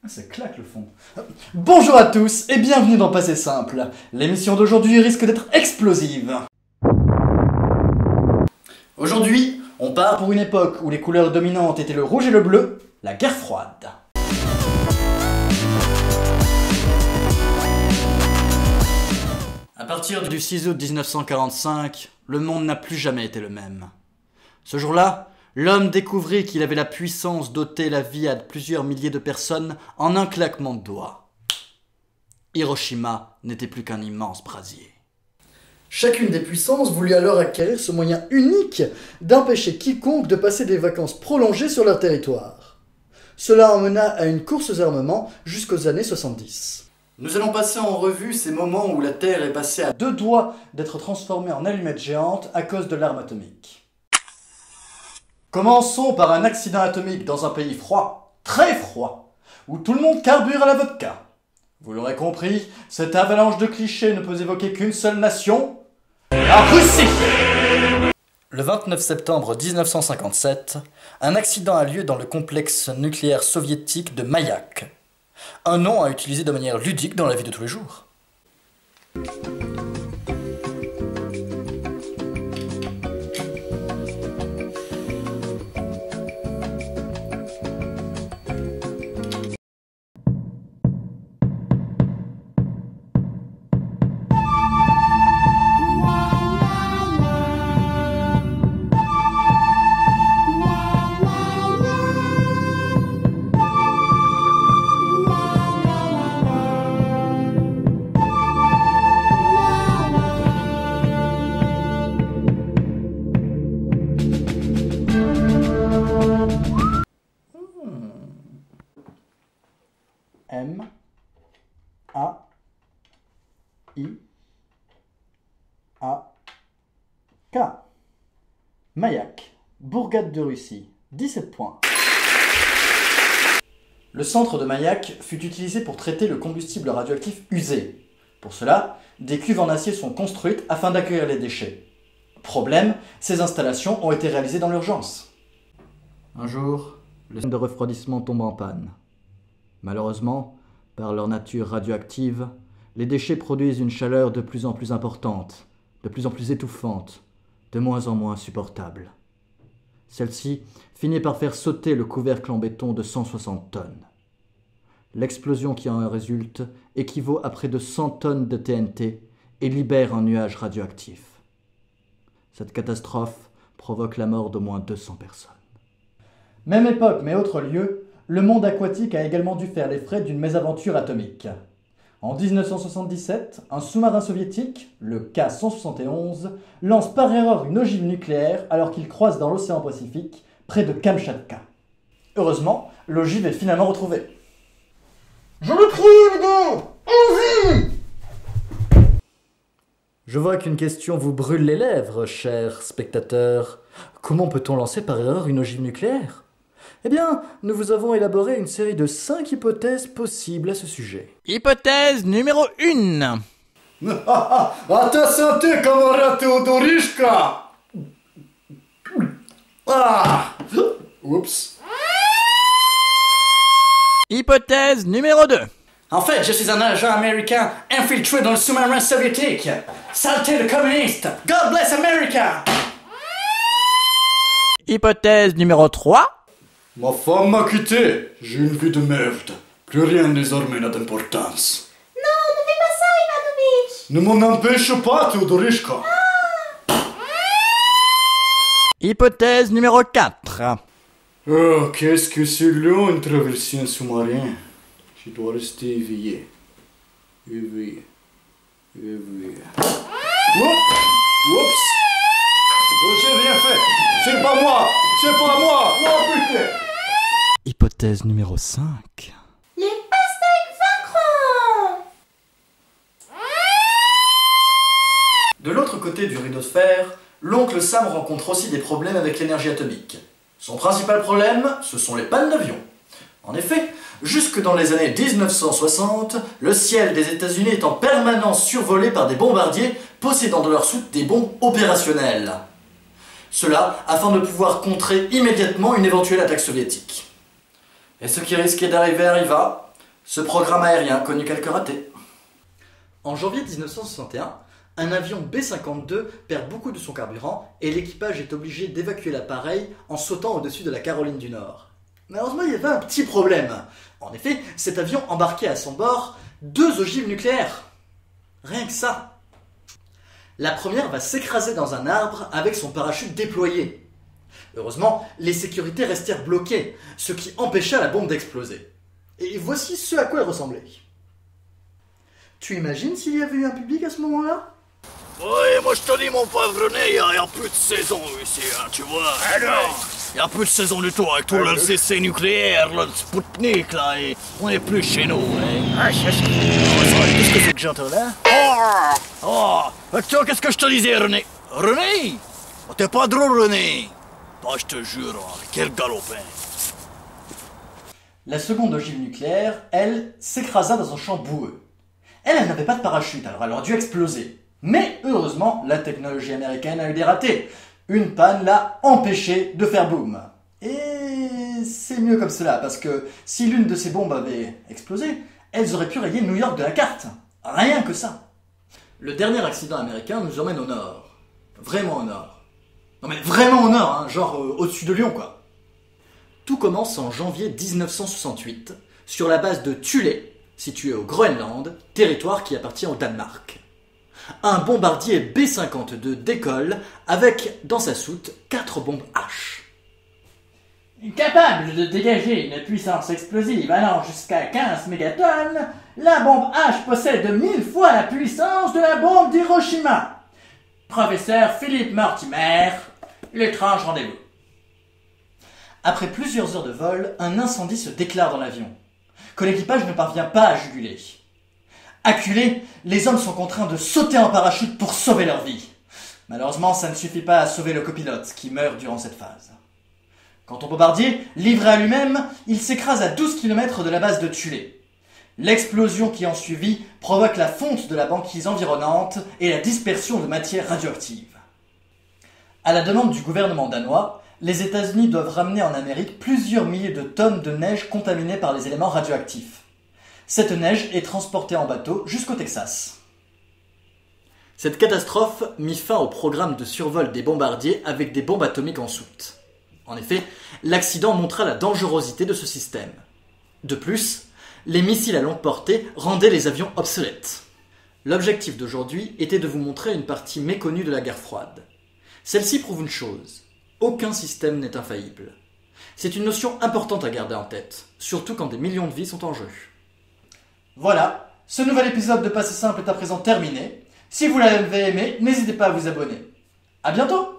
Ça claque le fond. Bonjour à tous et bienvenue dans Passé Simple. L'émission d'aujourd'hui risque d'être explosive. Aujourd'hui, on part pour une époque où les couleurs dominantes étaient le rouge et le bleu, la guerre froide. À partir du 6 août 1945, le monde n'a plus jamais été le même. Ce jour-là, l'homme découvrit qu'il avait la puissance d'ôter la vie à plusieurs milliers de personnes en un claquement de doigts. Hiroshima n'était plus qu'un immense brasier. Chacune des puissances voulut alors acquérir ce moyen unique d'empêcher quiconque de passer des vacances prolongées sur leur territoire. Cela emmena à une course aux armements jusqu'aux années 70. Nous allons passer en revue ces moments où la Terre est passée à deux doigts d'être transformée en allumette géante à cause de l'arme atomique. Commençons par un accident atomique dans un pays froid, très froid, où tout le monde carbure à la vodka. Vous l'aurez compris, cette avalanche de clichés ne peut évoquer qu'une seule nation, la Russie. Le 29 septembre 1957, un accident a lieu dans le complexe nucléaire soviétique de Mayak. Un nom à utiliser de manière ludique dans la vie de tous les jours. M-A-I-A-K. Mayak, bourgade de Russie, 17 points. Le centre de Mayak fut utilisé pour traiter le combustible radioactif usé. Pour cela, des cuves en acier sont construites afin d'accueillir les déchets. Problème, ces installations ont été réalisées dans l'urgence. Un jour, le système de refroidissement tombe en panne. Malheureusement, par leur nature radioactive, les déchets produisent une chaleur de plus en plus importante, de plus en plus étouffante, de moins en moins supportable. Celle-ci finit par faire sauter le couvercle en béton de 160 tonnes. L'explosion qui en résulte équivaut à près de 100 tonnes de TNT et libère un nuage radioactif. Cette catastrophe provoque la mort d'au moins 200 personnes. Même époque mais autre lieu, le monde aquatique a également dû faire les frais d'une mésaventure atomique. En 1977, un sous-marin soviétique, le K-171, lance par erreur une ogive nucléaire alors qu'il croise dans l'océan Pacifique, près de Kamchatka. Heureusement, l'ogive est finalement retrouvée. Je le prie, les gars! Allons-y! Je vois qu'une question vous brûle les lèvres, chers spectateurs. Comment peut-on lancer par erreur une ogive nucléaire? Eh bien, nous vous avons élaboré une série de 5 hypothèses possibles à ce sujet. Hypothèse numéro 1. À ta santé, camarade Teodorishka. Oups. Hypothèse numéro 2. En fait, je suis un agent américain infiltré dans le sous-marin soviétique. Saleté de communiste. God bless America. Hypothèse numéro 3. Ma femme m'a quitté. J'ai une vie de merde. Plus rien désormais n'a d'importance. Non, ne fais pas ça, Ivanovitch. Ne m'en empêche pas, Teodorishka. Hypothèse numéro 4. Oh, qu'est-ce que c'est long une traversée en sous-marin. Je dois rester éveillé. Éveillé. Oups. J'ai rien fait. C'est pas moi. Non, putain. Hypothèse numéro 5. Les pastèques vaincront. De l'autre côté du rideau de fer, l'oncle Sam rencontre aussi des problèmes avec l'énergie atomique. Son principal problème, ce sont les pannes d'avion. En effet, jusque dans les années 1960, le ciel des États-Unis est en permanence survolé par des bombardiers possédant dans leur soute des bombes opérationnelles. Cela afin de pouvoir contrer immédiatement une éventuelle attaque soviétique. Et ce qui risquait d'arriver arriva. Ce programme aérien a connu quelques ratés. En janvier 1961, un avion B-52 perd beaucoup de son carburant et l'équipage est obligé d'évacuer l'appareil en sautant au-dessus de la Caroline du Nord. Malheureusement, il y avait un petit problème. En effet, cet avion embarquait à son bord 2 ogives nucléaires. Rien que ça. La première va s'écraser dans un arbre avec son parachute déployé. Heureusement, les sécurités restèrent bloquées, ce qui empêcha la bombe d'exploser. Et voici ce à quoi elle ressemblait. Tu imagines s'il y avait eu un public à ce moment-là ? Oui, moi je te dis mon pauvre René, il y a plus de saison ici, hein, tu vois. Il y a plus de saison du tout avec tout le CC nucléaire, le Spoutnik là, et on est plus chez nous, hein. Qu'est-ce que c'est que j'entends là? Oh, tu vois qu'est-ce que je te disais René? René? Oh, t'es pas drôle René. Bah je te jure, quel galopin. La seconde ogive nucléaire, elle, s'écrasa dans un champ boueux. Elle n'avait pas de parachute, alors elle aurait dû exploser. Mais heureusement, la technologie américaine a eu des ratés. Une panne l'a empêché de faire boum. Et c'est mieux comme cela, parce que si l'une de ces bombes avait explosé, elles auraient pu rayer New York de la carte. Rien que ça. Le dernier accident américain nous emmène au nord. Vraiment au nord. Non mais vraiment au nord, hein, genre au-dessus de Lyon quoi. Tout commence en janvier 1968, sur la base de Thule, située au Groenland, territoire qui appartient au Danemark. Un bombardier B-52 décolle avec, dans sa soute, 4 bombes H. Capable de dégager une puissance explosive allant jusqu'à 15 mégatonnes, la bombe H possède 1000 fois la puissance de la bombe d'Hiroshima. Professeur Philippe Mortimer, l'étrange rendez-vous. Après plusieurs heures de vol, un incendie se déclare dans l'avion, que l'équipage ne parvient pas à juguler. Acculés, les hommes sont contraints de sauter en parachute pour sauver leur vie. Malheureusement, ça ne suffit pas à sauver le copilote, qui meurt durant cette phase. Quant au bombardier, livré à lui-même, il s'écrase à 12 km de la base de Thule. L'explosion qui en suivit provoque la fonte de la banquise environnante et la dispersion de matières radioactives. À la demande du gouvernement danois, les États-Unis doivent ramener en Amérique plusieurs milliers de tonnes de neige contaminées par les éléments radioactifs. Cette neige est transportée en bateau jusqu'au Texas. Cette catastrophe mit fin au programme de survol des bombardiers avec des bombes atomiques en soute. En effet, l'accident montra la dangerosité de ce système. De plus, les missiles à longue portée rendaient les avions obsolètes. L'objectif d'aujourd'hui était de vous montrer une partie méconnue de la guerre froide. Celle-ci prouve une chose, aucun système n'est infaillible. C'est une notion importante à garder en tête, surtout quand des millions de vies sont en jeu. Voilà, ce nouvel épisode de Passé Simple est à présent terminé. Si vous l'avez aimé, n'hésitez pas à vous abonner. À bientôt!